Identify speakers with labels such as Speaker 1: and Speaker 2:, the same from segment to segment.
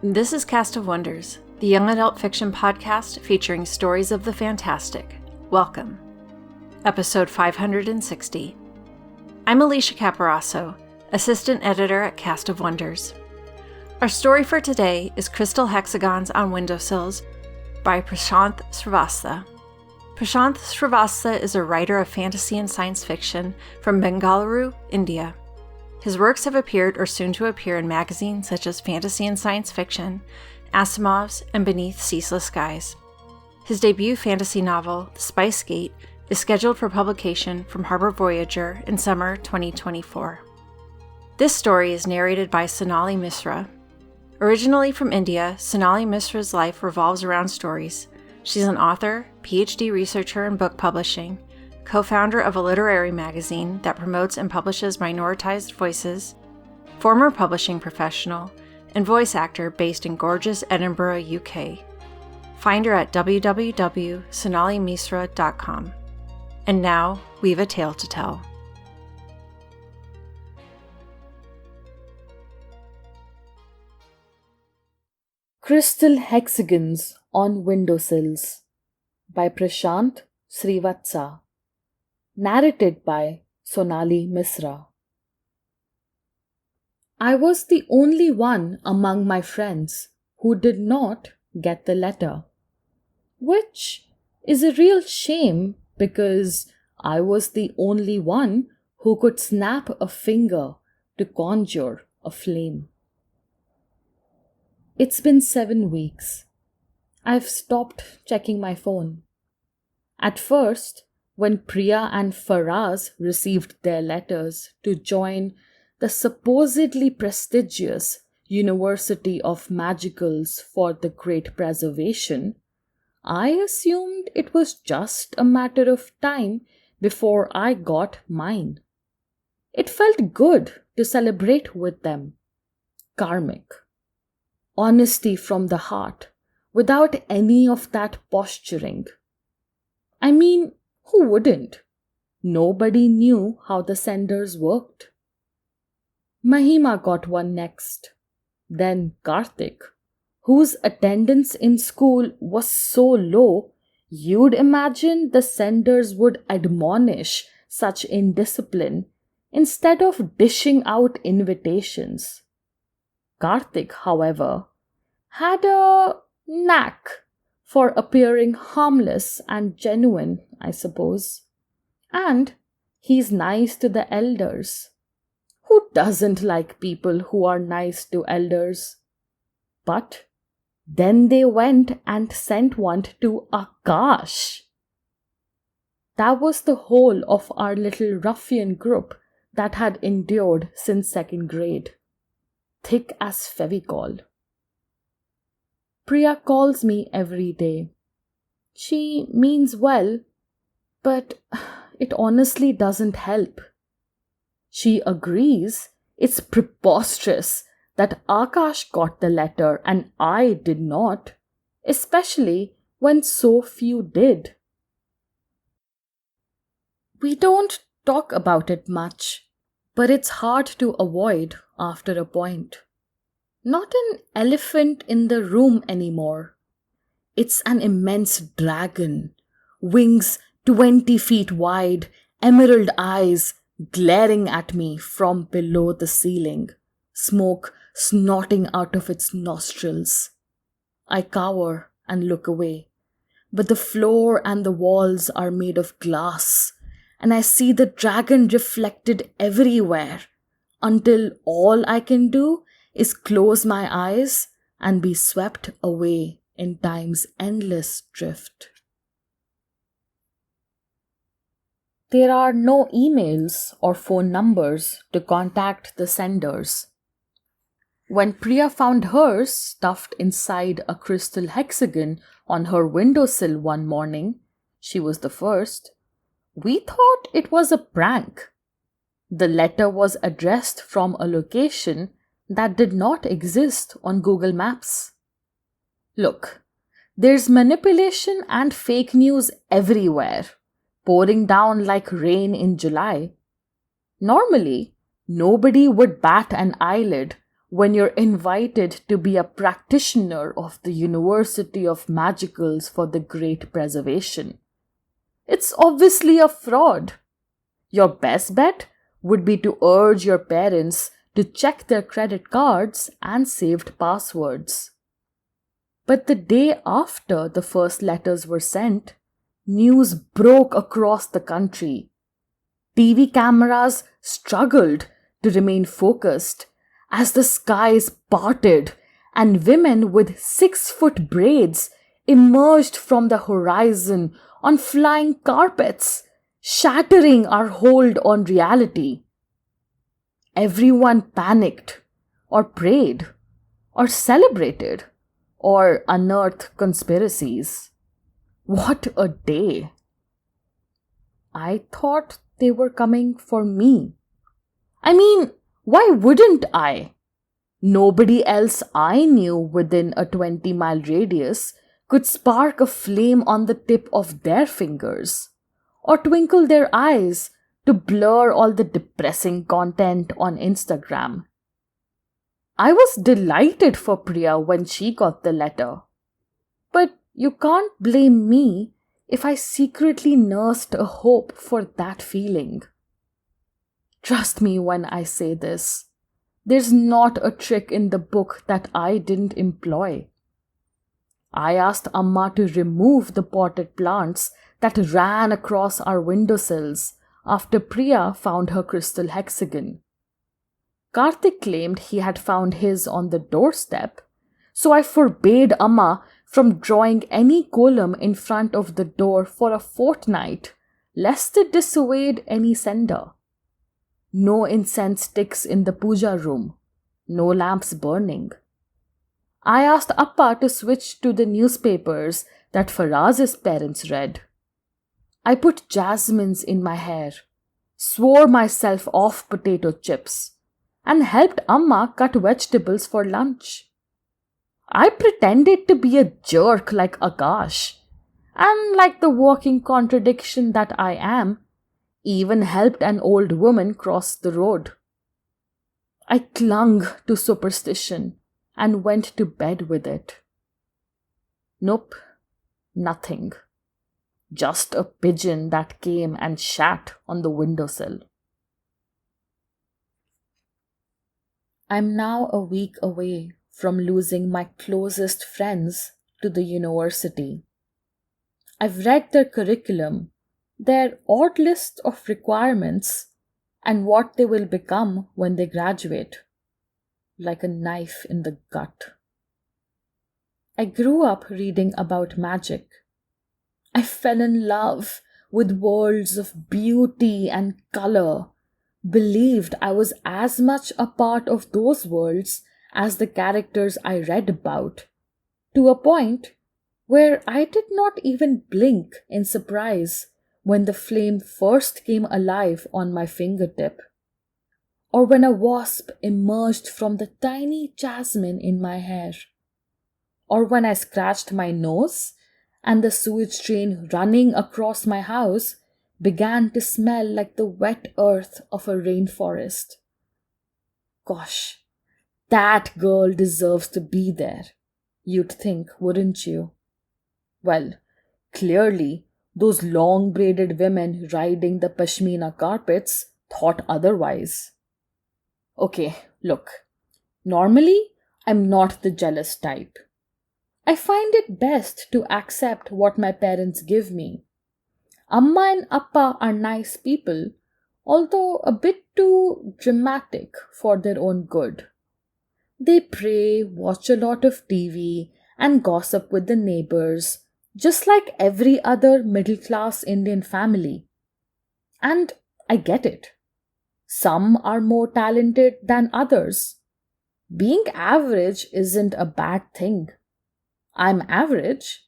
Speaker 1: This is Cast of Wonders, the young adult fiction podcast featuring stories of the fantastic. Welcome. Episode 560. I'm Alicia Caparasso, assistant editor at Cast of Wonders. Our story for today is Crystal Hexagons on Windowsills by Prashanth Srivastava. Prashanth Srivastava is a writer of fantasy and science fiction from Bengaluru, India. His works have appeared or soon to appear in magazines such as Fantasy and Science Fiction, Asimov's, and Beneath Ceaseless Skies. His debut fantasy novel, The Spice Gate, is scheduled for publication from Harbour Voyager in summer 2024. This story is narrated by Sonali Misra. Originally from India, Sonali Misra's life revolves around stories. She's an author, PhD researcher in book publishing, co-founder of a literary magazine that promotes and publishes minoritized voices, former publishing professional, and voice actor based in gorgeous Edinburgh, UK. Find her at www.sonalimisra.com. And now, we've a tale to tell.
Speaker 2: Crystal Hexagons on Windowsills by Prashanth Srivastava. Narrated by Sonali Misra. I was the only one among my friends who did not get the letter, which is a real shame because I was the only one who could snap a finger to conjure a flame. It's been 7 weeks. I've stopped checking my phone. At first, when Priya and Faraz received their letters to join the supposedly prestigious University of Magicals for the Great Preservation, I assumed it was just a matter of time before I got mine. It felt good to celebrate with them. Karmic. Honesty from the heart, without any of that posturing. I mean, who wouldn't? Nobody knew how the senders worked. Mahima got one next. Then Karthik, whose attendance in school was so low, you'd imagine the senders would admonish such indiscipline instead of dishing out invitations. Karthik, however, had a knack for appearing harmless and genuine, I suppose. And he's nice to the elders. Who doesn't like people who are nice to elders? But then they went and sent one to Akash. That was the whole of our little ruffian group that had endured since 2nd grade. Thick as Fevicol. Priya calls me every day. She means well, but it honestly doesn't help. She agrees it's preposterous that Akash got the letter and I did not, especially when so few did. We don't talk about it much, but it's hard to avoid after a point. Not an elephant in the room anymore. It's an immense dragon, wings 20 feet wide, emerald eyes glaring at me from below the ceiling, smoke snorting out of its nostrils. I cower and look away, but the floor and the walls are made of glass, and I see the dragon reflected everywhere, until all I can do is close my eyes and be swept away in time's endless drift. There are no emails or phone numbers to contact the senders. When Priya found hers stuffed inside a crystal hexagon on her windowsill one morning, she was the first. We thought it was a prank. The letter was addressed from a location that did not exist on Google Maps. Look, there's manipulation and fake news everywhere, pouring down like rain in July. Normally, nobody would bat an eyelid when you're invited to be a practitioner of the University of Magicals for the Great Preservation. It's obviously a fraud. Your best bet would be to urge your parents to check their credit cards and saved passwords. But the day after the first letters were sent, news broke across the country. TV cameras struggled to remain focused as the skies parted and women with 6-foot braids emerged from the horizon on flying carpets, shattering our hold on reality. Everyone panicked, or prayed, or celebrated, or unearthed conspiracies. What a day! I thought they were coming for me. I mean, why wouldn't I? Nobody else I knew within a 20-mile radius could spark a flame on the tip of their fingers, or twinkle their eyes to blur all the depressing content on Instagram. I was delighted for Priya when she got the letter. But you can't blame me if I secretly nursed a hope for that feeling. Trust me when I say this. There's not a trick in the book that I didn't employ. I asked Amma to remove the potted plants that ran across our windowsills after Priya found her crystal hexagon. Karthik claimed he had found his on the doorstep, so I forbade Amma from drawing any column in front of the door for a fortnight, lest it dissuade any sender. No incense sticks in the puja room, no lamps burning. I asked Appa to switch to the newspapers that Faraz's parents read. I put jasmines in my hair, swore myself off potato chips, and helped Amma cut vegetables for lunch. I pretended to be a jerk like Akash, and like the walking contradiction that I am, even helped an old woman cross the road. I clung to superstition and went to bed with it. Nope, nothing. Just a pigeon that came and shat on the windowsill. I'm now a week away from losing my closest friends to the university. I've read their curriculum, their odd list of requirements, and what they will become when they graduate, like a knife in the gut. I grew up reading about magic. I fell in love with worlds of beauty and color, believed I was as much a part of those worlds as the characters I read about, to a point where I did not even blink in surprise when the flame first came alive on my fingertip, or when a wasp emerged from the tiny jasmine in my hair, or when I scratched my nose and the sewage train running across my house began to smell like the wet earth of a rainforest. Gosh, that girl deserves to be there, you'd think, wouldn't you? Well, clearly, those long braided women riding the pashmina carpets thought otherwise. Okay, look, normally I'm not the jealous type. I find it best to accept what my parents give me. Amma and Appa are nice people, although a bit too dramatic for their own good. They pray, watch a lot of TV, and gossip with the neighbors, just like every other middle-class Indian family. And I get it. Some are more talented than others. Being average isn't a bad thing. I'm average,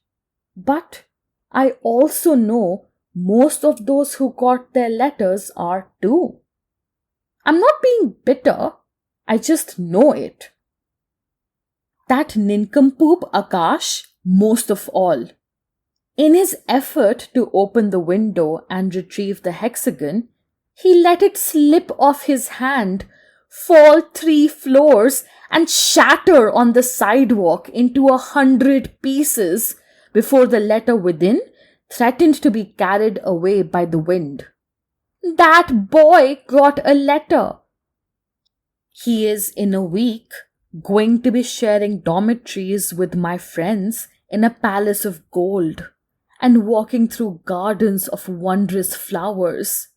Speaker 2: but I also know most of those who got their letters are too. I'm not being bitter, I just know it. That nincompoop Akash, most of all. In his effort to open the window and retrieve the hexagon, he let it slip off his hand, fall 3 floors, and shatter on the sidewalk into 100 pieces before the letter within threatened to be carried away by the wind. That boy got a letter. He is in a week going to be sharing dormitories with my friends in a palace of gold and walking through gardens of wondrous flowers.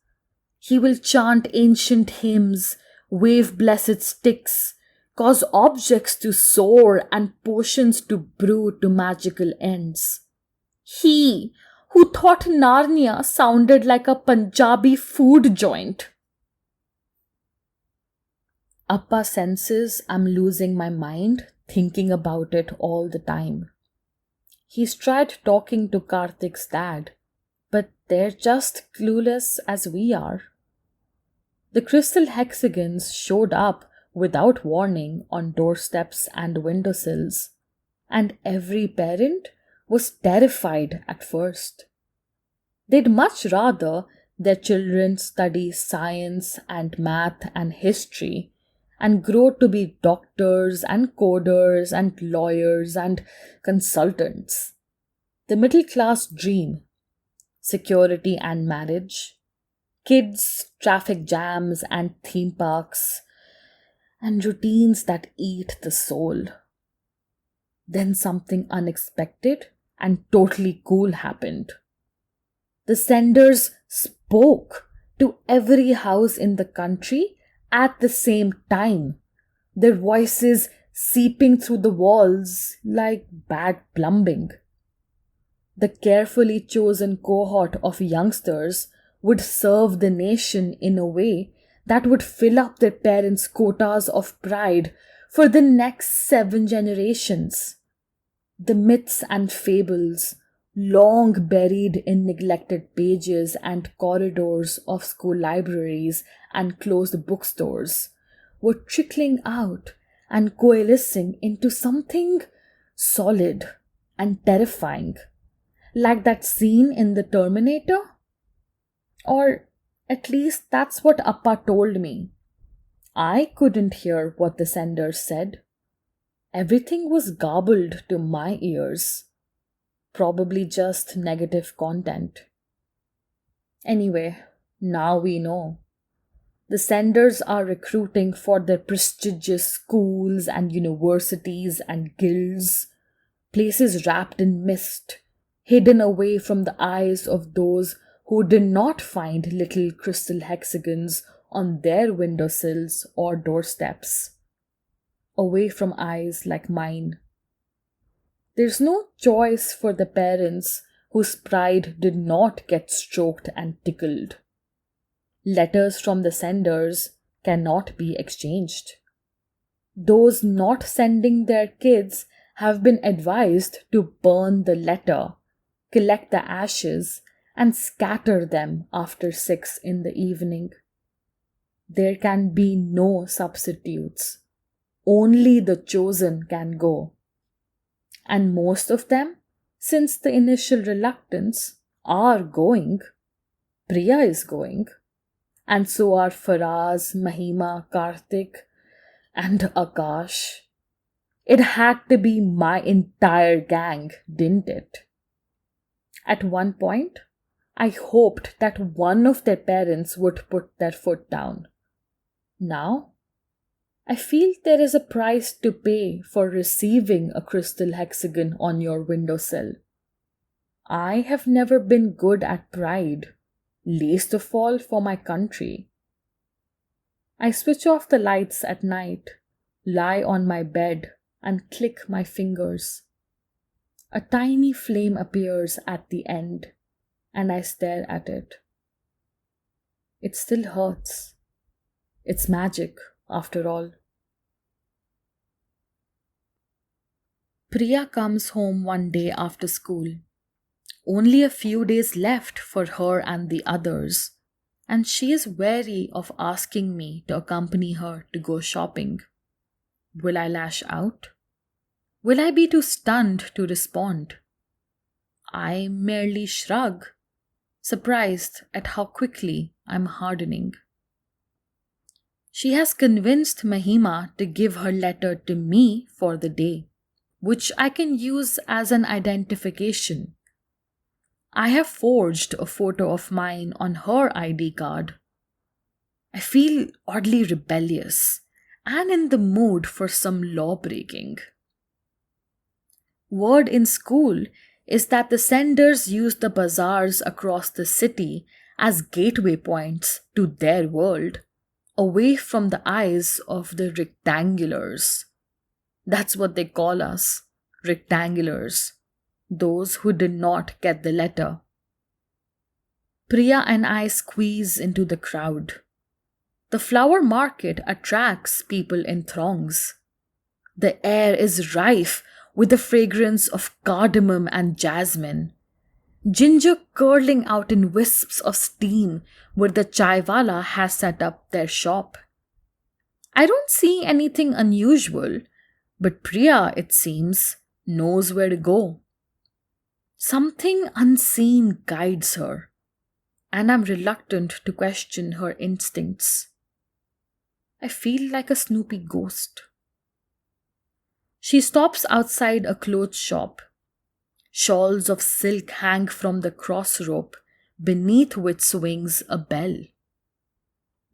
Speaker 2: He will chant ancient hymns, wave blessed sticks, cause objects to soar and potions to brew to magical ends. He who thought Narnia sounded like a Punjabi food joint. Appa senses I'm losing my mind thinking about it all the time. He's tried talking to Karthik's dad, but they're just clueless as we are. The crystal hexagons showed up without warning on doorsteps and windowsills, and every parent was terrified at first. They'd much rather their children study science and math and history and grow to be doctors and coders and lawyers and consultants. The middle class dream, security and marriage, kids, traffic jams and theme parks, and routines that eat the soul. Then something unexpected and totally cool happened. The senders spoke to every house in the country at the same time, their voices seeping through the walls like bad plumbing. The carefully chosen cohort of youngsters would serve the nation in a way that would fill up their parents' quotas of pride for the next 7 generations. The myths and fables, long buried in neglected pages and corridors of school libraries and closed bookstores, were trickling out and coalescing into something solid and terrifying, like that scene in The Terminator. Or at least that's what Appa told me. I couldn't hear what the sender said. Everything was garbled to my ears. Probably just negative content. Anyway, now we know. The senders are recruiting for their prestigious schools and universities and guilds, places wrapped in mist, hidden away from the eyes of those who did not find little crystal hexagons on their windowsills or doorsteps, away from eyes like mine. There's no choice for the parents whose pride did not get stroked and tickled. Letters from the senders cannot be exchanged. Those not sending their kids have been advised to burn the letter, collect the ashes, and scatter them after 6 in the evening. There can be no substitutes. Only the chosen can go. And most of them, since the initial reluctance, are going. Priya is going. And so are Faraz, Mahima, Karthik, and Akash. It had to be my entire gang, didn't it? At one point, I hoped that one of their parents would put their foot down. Now, I feel there is a price to pay for receiving a crystal hexagon on your windowsill. I have never been good at pride, least of all for my country. I switch off the lights at night, lie on my bed, and click my fingers. A tiny flame appears at the end, and I stare at it. It still hurts. It's magic, after all. Priya comes home one day after school. Only a few days left for her and the others, and she is wary of asking me to accompany her to go shopping. Will I lash out? Will I be too stunned to respond? I merely shrug, surprised at how quickly I'm hardening. She has convinced Mahima to give her letter to me for the day, which I can use as an identification. I have forged a photo of mine on her ID card. I feel oddly rebellious and in the mood for some law breaking. Word in school is that the senders use the bazaars across the city as gateway points to their world, away from the eyes of the rectangulars. That's what they call us, rectangulars, those who did not get the letter. Priya and I squeeze into the crowd. The flower market attracts people in throngs. The air is rife with the fragrance of cardamom and jasmine. Ginger curling out in wisps of steam where the chaiwala has set up their shop. I don't see anything unusual, but Priya, it seems, knows where to go. Something unseen guides her, and I'm reluctant to question her instincts. I feel like a Snoopy ghost. She stops outside a clothes shop. Shawls of silk hang from the cross rope, beneath which swings a bell.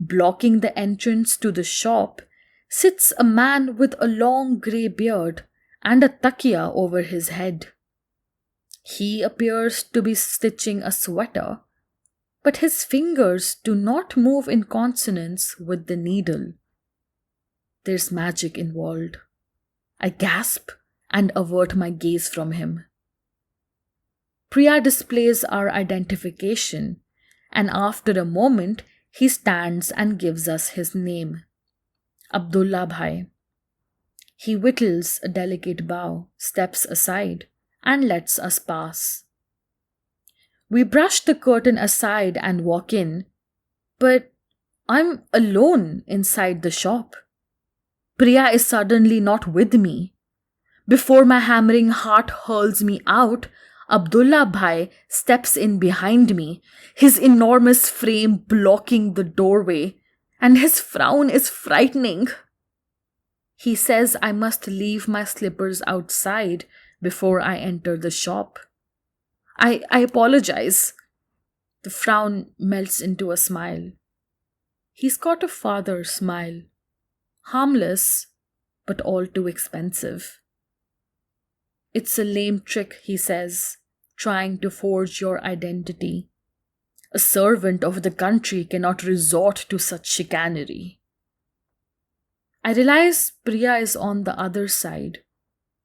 Speaker 2: Blocking the entrance to the shop sits a man with a long grey beard and a takia over his head. He appears to be stitching a sweater, but his fingers do not move in consonance with the needle. There's magic involved. I gasp and avert my gaze from him. Priya displays our identification, and after a moment, he stands and gives us his name. Abdullah Bhai. He whittles a delicate bow, steps aside, and lets us pass. We brush the curtain aside and walk in, but I'm alone inside the shop. Priya is suddenly not with me. Before my hammering heart hurls me out, Abdullah Bhai steps in behind me, his enormous frame blocking the doorway, and his frown is frightening. He says I must leave my slippers outside before I enter the shop. I apologize. The frown melts into a smile. He's got a father smile. Harmless, but all too expensive. It's a lame trick, he says, trying to forge your identity. A servant of the country cannot resort to such chicanery. I realize Priya is on the other side,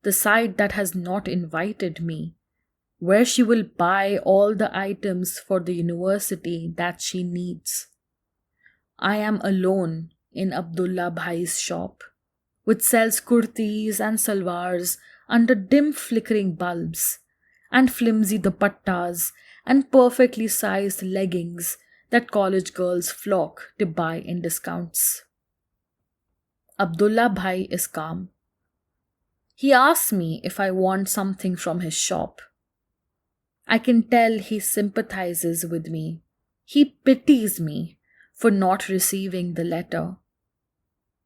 Speaker 2: the side that has not invited me, where she will buy all the items for the university that she needs. I am alone in Abdullah Bhai's shop, which sells kurtis and salwars under dim flickering bulbs, and flimsy dupattas and perfectly sized leggings that college girls flock to buy in discounts. Abdullah Bhai is calm. He asks me if I want something from his shop. I can tell he sympathizes with me. He pities me for not receiving the letter.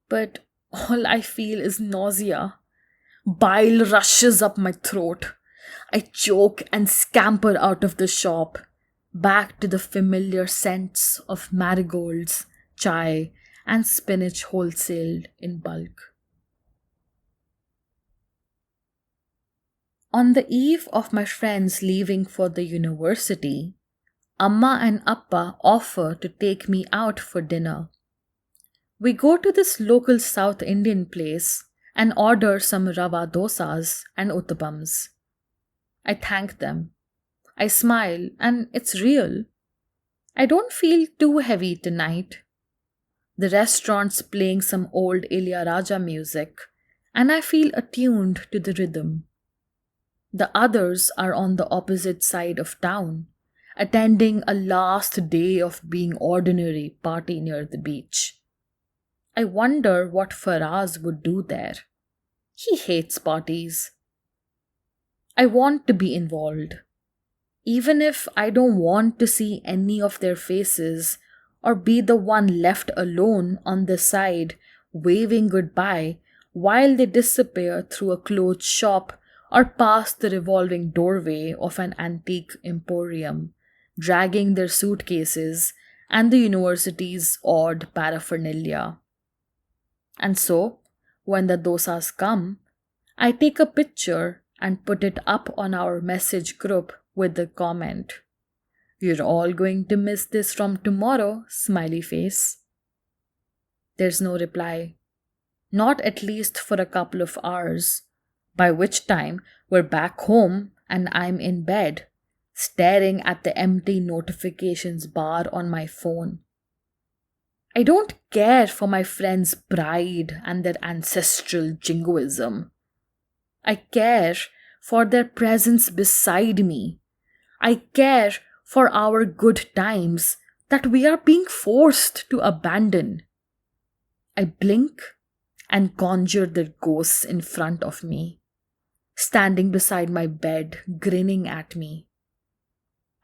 Speaker 2: But all I feel is nausea. Bile rushes up my throat. I choke and scamper out of the shop, back to the familiar scents of marigolds, chai, and spinach wholesaled in bulk. On the eve of my friends leaving for the university, Amma and Appa offer to take me out for dinner. We go to this local South Indian place and order some rava dosas and uttapams. I thank them. I smile, and it's real. I don't feel too heavy tonight. The restaurant's playing some old Ilayaraja music, and I feel attuned to the rhythm. The others are on the opposite side of town, attending a last day of being ordinary party near the beach. I wonder what Faraz would do there. He hates parties. I want to be involved, even if I don't want to see any of their faces or be the one left alone on the side, waving goodbye while they disappear through a closed shop or past the revolving doorway of an antique emporium, dragging their suitcases and the university's odd paraphernalia. And so, when the dosas come, I take a picture and put it up on our message group with the comment, "You're all going to miss this from tomorrow, smiley face." There's no reply. Not at least for a couple of hours, by which time we're back home and I'm in bed, staring at the empty notifications bar on my phone. I don't care for my friends' pride and their ancestral jingoism. I care for their presence beside me. I care for our good times that we are being forced to abandon. I blink and conjure their ghosts in front of me, standing beside my bed, grinning at me.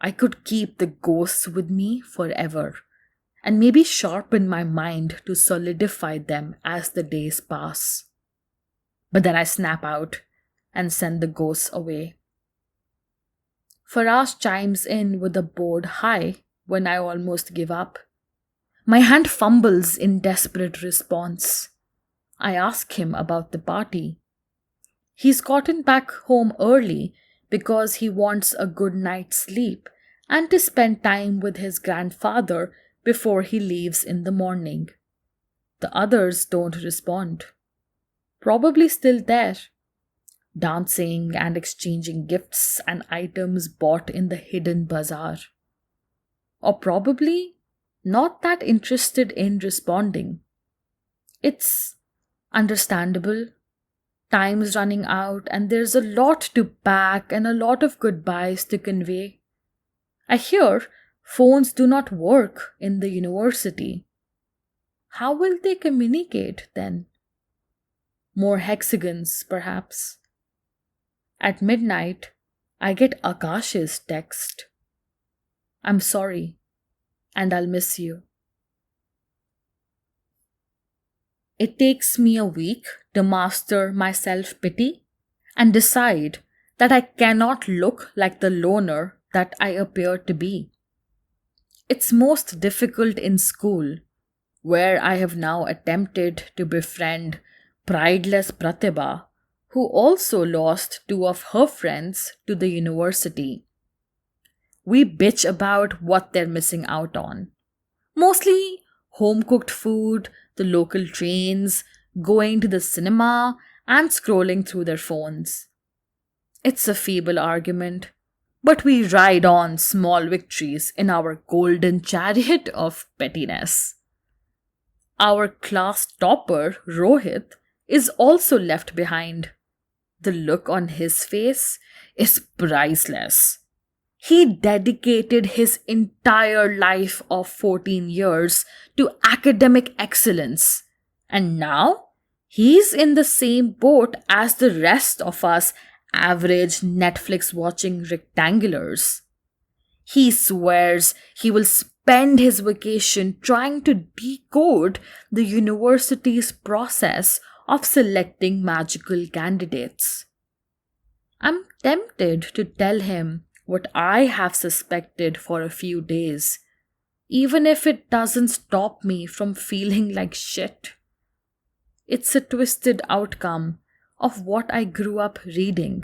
Speaker 2: I could keep the ghosts with me forever, and maybe sharpen my mind to solidify them as the days pass. But then I snap out and send the ghosts away. Faraz chimes in with a bored hi when I almost give up. My hand fumbles in desperate response. I ask him about the party. He's gotten back home early because he wants a good night's sleep and to spend time with his grandfather before he leaves in the morning. The others don't respond. Probably still there, dancing and exchanging gifts and items bought in the hidden bazaar. Or probably not that interested in responding. It's understandable. Time's running out and there's a lot to pack and a lot of goodbyes to convey. I hear phones do not work in the university. How will they communicate then? More hexagons, perhaps. At midnight, I get Akash's text. "I'm sorry, and I'll miss you." It takes me a week to master my self-pity and decide that I cannot look like the loner that I appear to be. It's most difficult in school, where I have now attempted to befriend prideless Pratibha, who also lost two of her friends to the university. We bitch about what they're missing out on. Mostly home-cooked food, the local trains, going to the cinema, and scrolling through their phones. It's a feeble argument, but we ride on small victories in our golden chariot of pettiness. Our class topper, Rohit, is also left behind. The look on his face is priceless. He dedicated his entire life of 14 years to academic excellence, and now he's in the same boat as the rest of us average Netflix watching rectangulars. He swears he will spend his vacation trying to decode the university's process of selecting magical candidates. I'm tempted to tell him what I have suspected for a few days, even if it doesn't stop me from feeling like shit. It's a twisted outcome of what I grew up reading.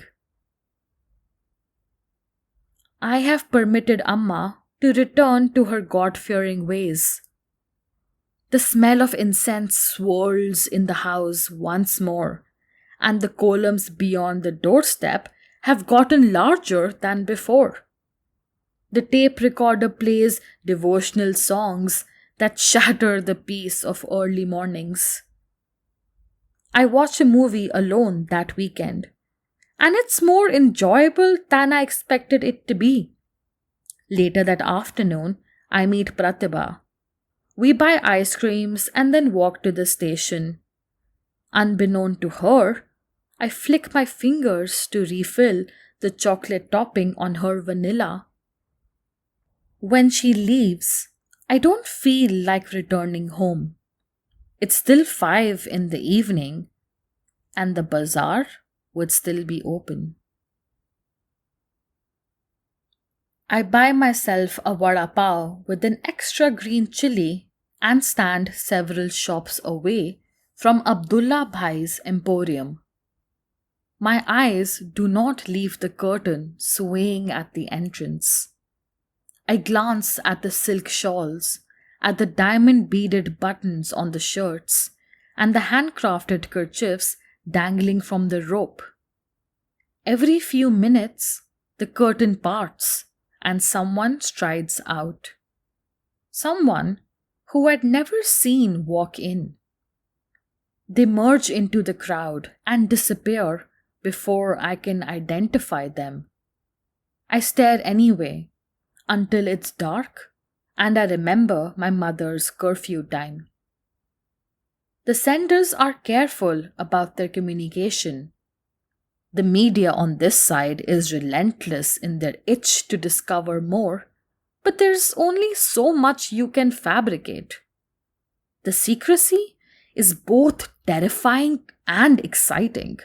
Speaker 2: I have permitted Amma to return to her God-fearing ways. The smell of incense swirls in the house once more, and the columns beyond the doorstep have gotten larger than before. The tape recorder plays devotional songs that shatter the peace of early mornings. I watch a movie alone that weekend, and it's more enjoyable than I expected it to be. Later that afternoon, I meet Pratibha. We buy ice creams and then walk to the station. Unbeknown to her, I flick my fingers to refill the chocolate topping on her vanilla. When she leaves, I don't feel like returning home. It's still 5 in the evening, and the bazaar would still be open. I buy myself a vada pav with an extra green chili and stand several shops away from Abdullah Bhai's emporium. My eyes do not leave the curtain swaying at the entrance. I glance at the silk shawls, at the diamond beaded buttons on the shirts, and the handcrafted kerchiefs dangling from the rope. Every few minutes, the curtain parts and someone strides out. Someone who I'd never seen walk in. They merge into the crowd and disappear before I can identify them. I stare anyway until it's dark and I remember my mother's curfew time. The senders are careful about their communication. The media on this side is relentless in their itch to discover more, but there's only so much you can fabricate. The secrecy is both terrifying and exciting.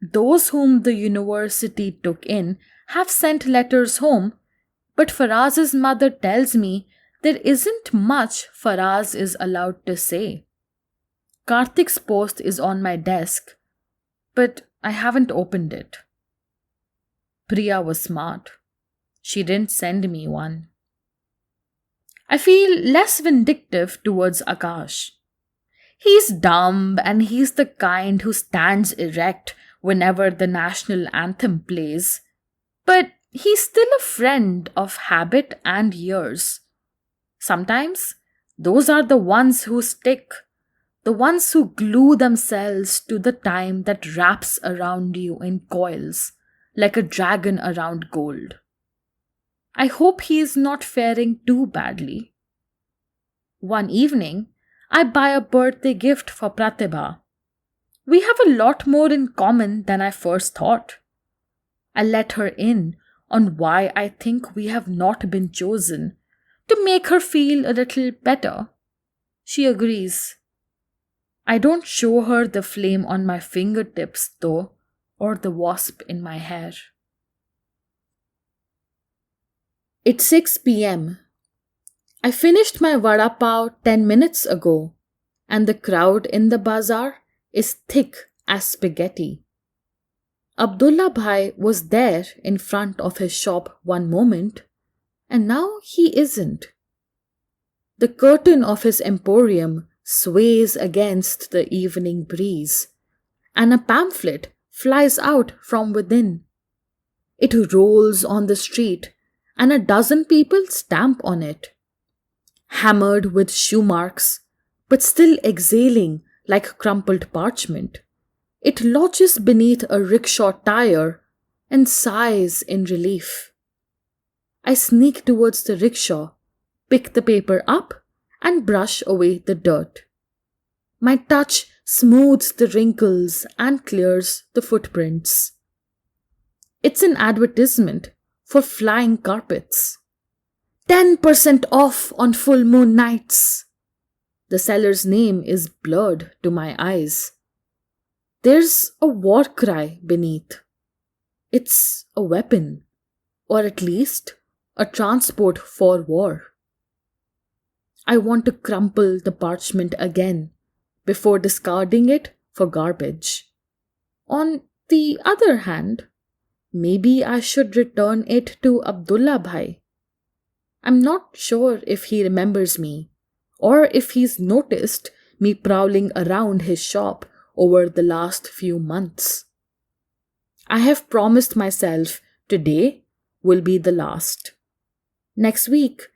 Speaker 2: Those whom the university took in have sent letters home, but Faraz's mother tells me there isn't much Faraz is allowed to say. Karthik's post is on my desk, but I haven't opened it. Priya was smart. She didn't send me one. I feel less vindictive towards Akash. He's dumb and he's the kind who stands erect whenever the national anthem plays, but he's still a friend of habit and years. Sometimes those are the ones who stick, the ones who glue themselves to the time that wraps around you in coils, like a dragon around gold. I hope he is not faring too badly. One evening, I buy a birthday gift for Pratibha. We have a lot more in common than I first thought. I let her in on why I think we have not been chosen, to make her feel a little better. She agrees. I don't show her the flame on my fingertips, though, or the wasp in my hair. It's 6 p.m. I finished my vada pav 10 minutes ago, and the crowd in the bazaar is thick as spaghetti. Abdullah Bhai was there in front of his shop one moment, and now he isn't. The curtain of his emporium sways against the evening breeze, and a pamphlet flies out from within. It rolls on the street, and a dozen people stamp on it. Hammered with shoe marks, but still exhaling like crumpled parchment, it lodges beneath a rickshaw tire and sighs in relief. I sneak towards the rickshaw, pick the paper up, and brush away the dirt. My touch smooths the wrinkles and clears the footprints. It's an advertisement for flying carpets. 10% off on full moon nights. The seller's name is blurred to my eyes. There's a war cry beneath. It's a weapon, or at least a transport for war. I want to crumple the parchment again before discarding it for garbage. On the other hand, maybe I should return it to Abdullah Bhai. I'm not sure if he remembers me, or if he's noticed me prowling around his shop over the last few months. I have promised myself today will be the last. Next week,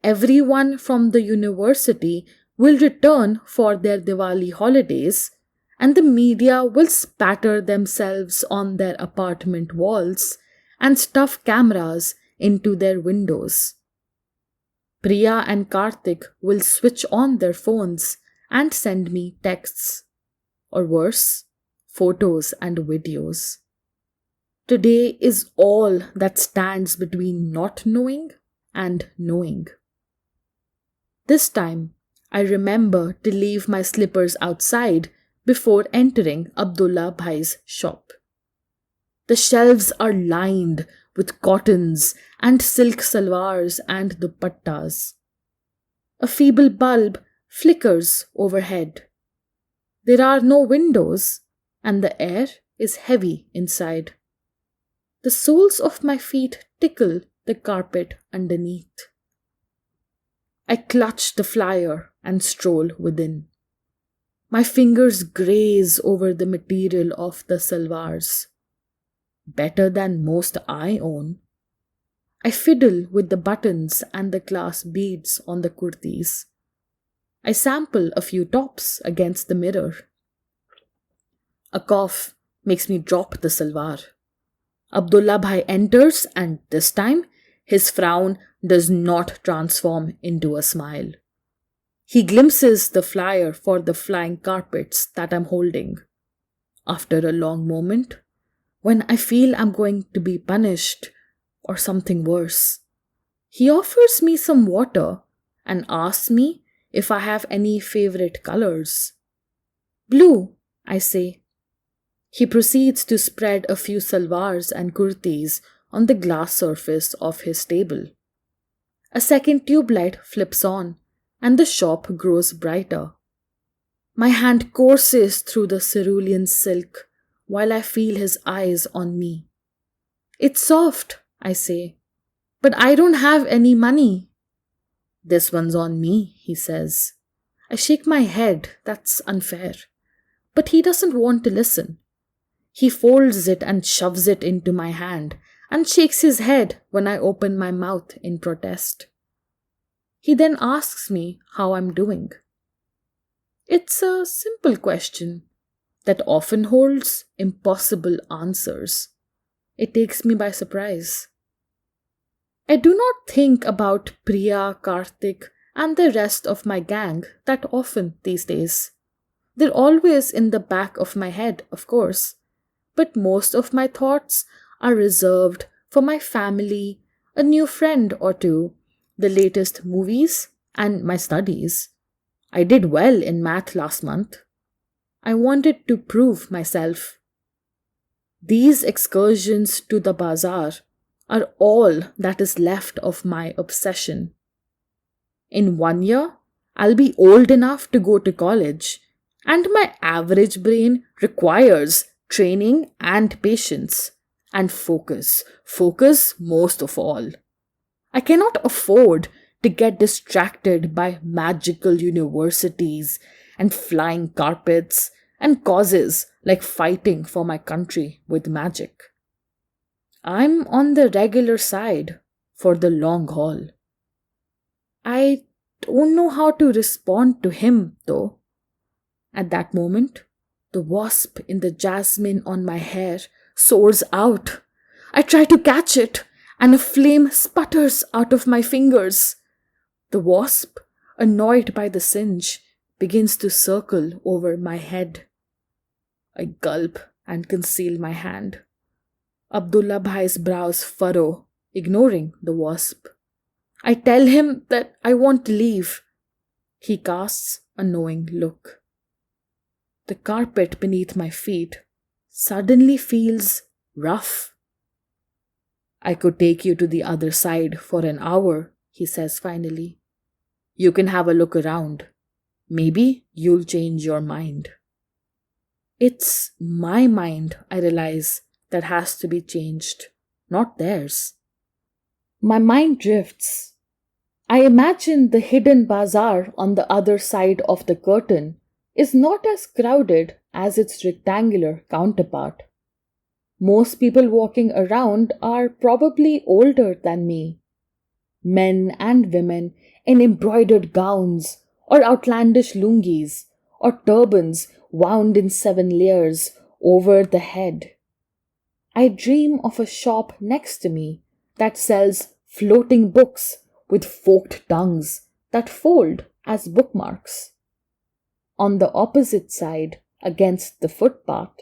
Speaker 2: everyone from the university will return for their Diwali holidays, and the media will spatter themselves on their apartment walls and stuff cameras into their windows. Priya and Karthik will switch on their phones and send me texts, or worse, photos and videos. Today is all that stands between not knowing and knowing. This time, I remember to leave my slippers outside before entering Abdullah Bhai's shop. The shelves are lined with cottons and silk salwars and dupattas. A feeble bulb flickers overhead. There are no windows, and the air is heavy inside. The soles of my feet tickle the carpet underneath. I clutch the flyer and stroll within. My fingers graze over the material of the salwars. Better than most I own. I fiddle with the buttons and the glass beads on the kurtis. I sample a few tops against the mirror. A cough makes me drop the salwar. Abdullah Bhai enters, and this time his frown does not transform into a smile. He glimpses the flyer for the flying carpets that I'm holding. After a long moment, when I feel I'm going to be punished or something worse, he offers me some water and asks me if I have any favorite colors. Blue, I say. He proceeds to spread a few salwars and kurtis on the glass surface of his table. A second tube light flips on, and the shop grows brighter. My hand courses through the cerulean silk while I feel his eyes on me. It's soft, I say, but I don't have any money. This one's on me, he says. I shake my head, that's unfair. But he doesn't want to listen. He folds it and shoves it into my hand and shakes his head when I open my mouth in protest. He then asks me how I'm doing. It's a simple question that often holds impossible answers. It takes me by surprise. I do not think about Priya, Karthik, and the rest of my gang that often these days. They're always in the back of my head, of course, but most of my thoughts are reserved for my family, a new friend or two, the latest movies, and my studies. I did well in math last month. I wanted to prove myself. These excursions to the bazaar are all that is left of my obsession. In 1 year, I'll be old enough to go to college, and my average brain requires training and patience, and focus most of all. I cannot afford to get distracted by magical universities and flying carpets and causes like fighting for my country with magic. I'm on the regular side for the long haul. I don't know how to respond to him, though. At that moment, the wasp in the jasmine on my hair soars out. I try to catch it, and a flame sputters out of my fingers. The wasp, annoyed by the singe, begins to circle over my head. I gulp and conceal my hand. Abdullah Bhai's brows furrow, ignoring the wasp. I tell him that I want to leave. He casts a knowing look. The carpet beneath my feet suddenly feels rough. I could take you to the other side for an hour, he says finally. You can have a look around. Maybe you'll change your mind. It's my mind, I realize, that has to be changed, not theirs. My mind drifts. I imagine the hidden bazaar on the other side of the curtain is not as crowded as its rectangular counterpart. Most people walking around are probably older than me. Men and women in embroidered gowns or outlandish lungis or turbans wound in 7 layers over the head. I dream of a shop next to me that sells floating books with forked tongues that fold as bookmarks. On the opposite side, against the footpath,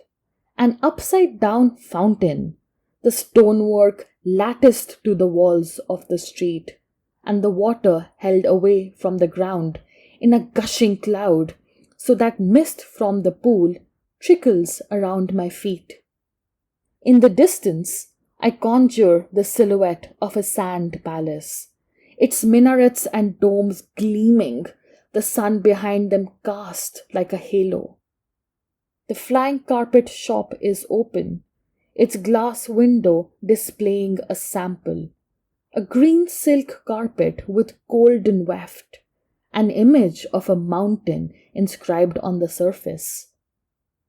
Speaker 2: an upside-down fountain, the stonework latticed to the walls of the street, and the water held away from the ground in a gushing cloud, so that mist from the pool trickles around my feet. In the distance, I conjure the silhouette of a sand palace, its minarets and domes gleaming, the sun behind them cast like a halo. The flying carpet shop is open, its glass window displaying a sample, a green silk carpet with golden weft, an image of a mountain inscribed on the surface.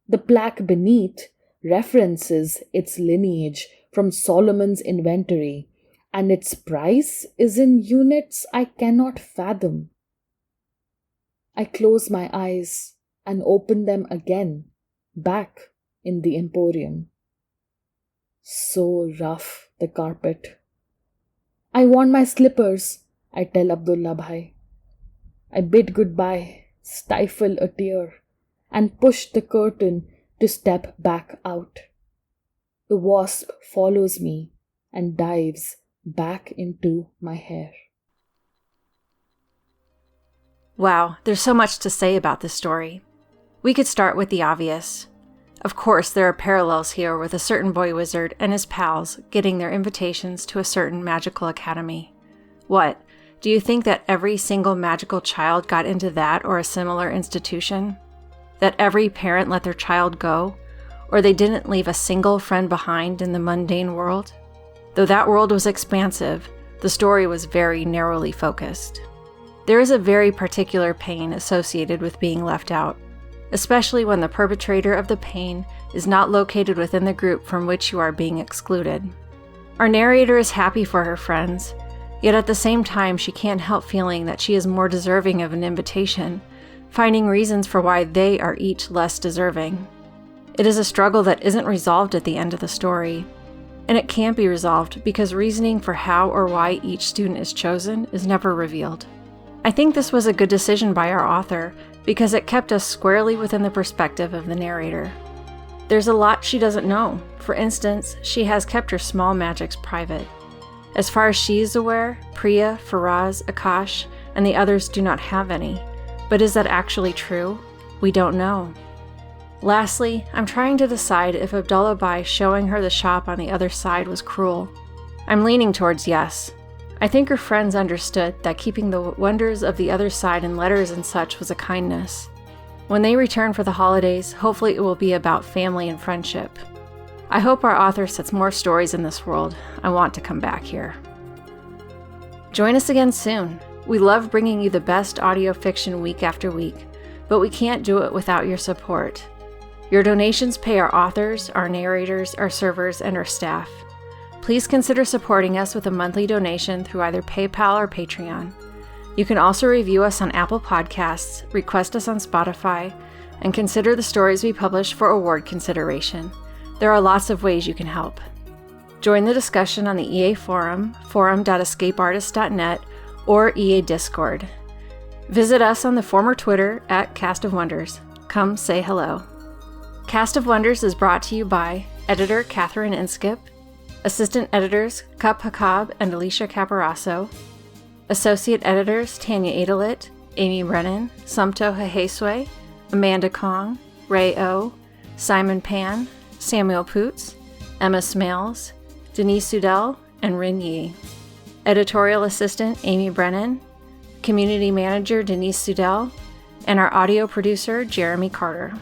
Speaker 2: The plaque beneath references its lineage from Solomon's inventory, and its price is in units I cannot fathom. I close my eyes and open them again, back in the emporium. So rough, the carpet. I want my slippers, I tell Abdullah Bhai. I bid goodbye, stifle a tear, and push the curtain to step back out. The wasp follows me and dives back into my hair.
Speaker 1: Wow, there's so much to say about this story. We could start with the obvious. Of course, there are parallels here with a certain boy wizard and his pals getting their invitations to a certain magical academy. What? Do you think that every single magical child got into that or a similar institution? That every parent let their child go? Or they didn't leave a single friend behind in the mundane world? Though that world was expansive, the story was very narrowly focused. There is a very particular pain associated with being left out, especially when the perpetrator of the pain is not located within the group from which you are being excluded. Our narrator is happy for her friends, yet at the same time she can't help feeling that she is more deserving of an invitation, finding reasons for why they are each less deserving. It is a struggle that isn't resolved at the end of the story, and it can't be resolved because reasoning for how or why each student is chosen is never revealed. I think this was a good decision by our author because it kept us squarely within the perspective of the narrator. There's a lot she doesn't know. For instance, she has kept her small magics private. As far as she is aware, Priya, Faraz, Akash, and the others do not have any. But is that actually true? We don't know. Lastly, I'm trying to decide if Abdullah Bhai showing her the shop on the other side was cruel. I'm leaning towards yes. I think her friends understood that keeping the wonders of the other side in letters and such was a kindness. When they return for the holidays, hopefully it will be about family and friendship. I hope our author sets more stories in this world. I want to come back here. Join us again soon. We love bringing you the best audio fiction week after week, but we can't do it without your support. Your donations pay our authors, our narrators, our servers, and our staff. Please consider supporting us with a monthly donation through either PayPal or Patreon. You can also review us on Apple Podcasts, request us on Spotify, and consider the stories we publish for award consideration. There are lots of ways you can help. Join the discussion on the EA Forum, forum.escapeartist.net, or EA Discord. Visit us on the former Twitter at Cast of Wonders. Come say hello. Cast of Wonders is brought to you by editor Catherine Inskip, assistant editors Cup Hakab and Alicia Caparasso, associate editors Tanya Adelit, Amy Brennan, Sumto Haheswe, Amanda Kong, Ray O, Simon Pan, Samuel Poots, Emma Smales, Denise Sudell, and Rin Yi. Editorial assistant Amy Brennan, community manager Denise Sudell, and our audio producer Jeremy Carter.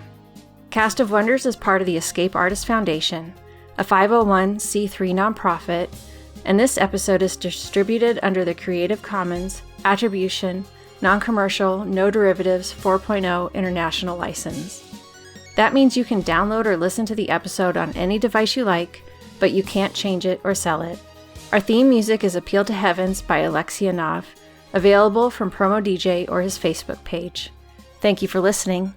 Speaker 1: Cast of Wonders is part of the Escape Artist Foundation, a 501c3 nonprofit, and this episode is distributed under the Creative Commons Attribution, Non-Commercial, No Derivatives 4.0 International License. That means you can download or listen to the episode on any device you like, but you can't change it or sell it. Our theme music is Appeal to Heavens by Alexia Nav, available from Promo DJ or his Facebook page. Thank you for listening.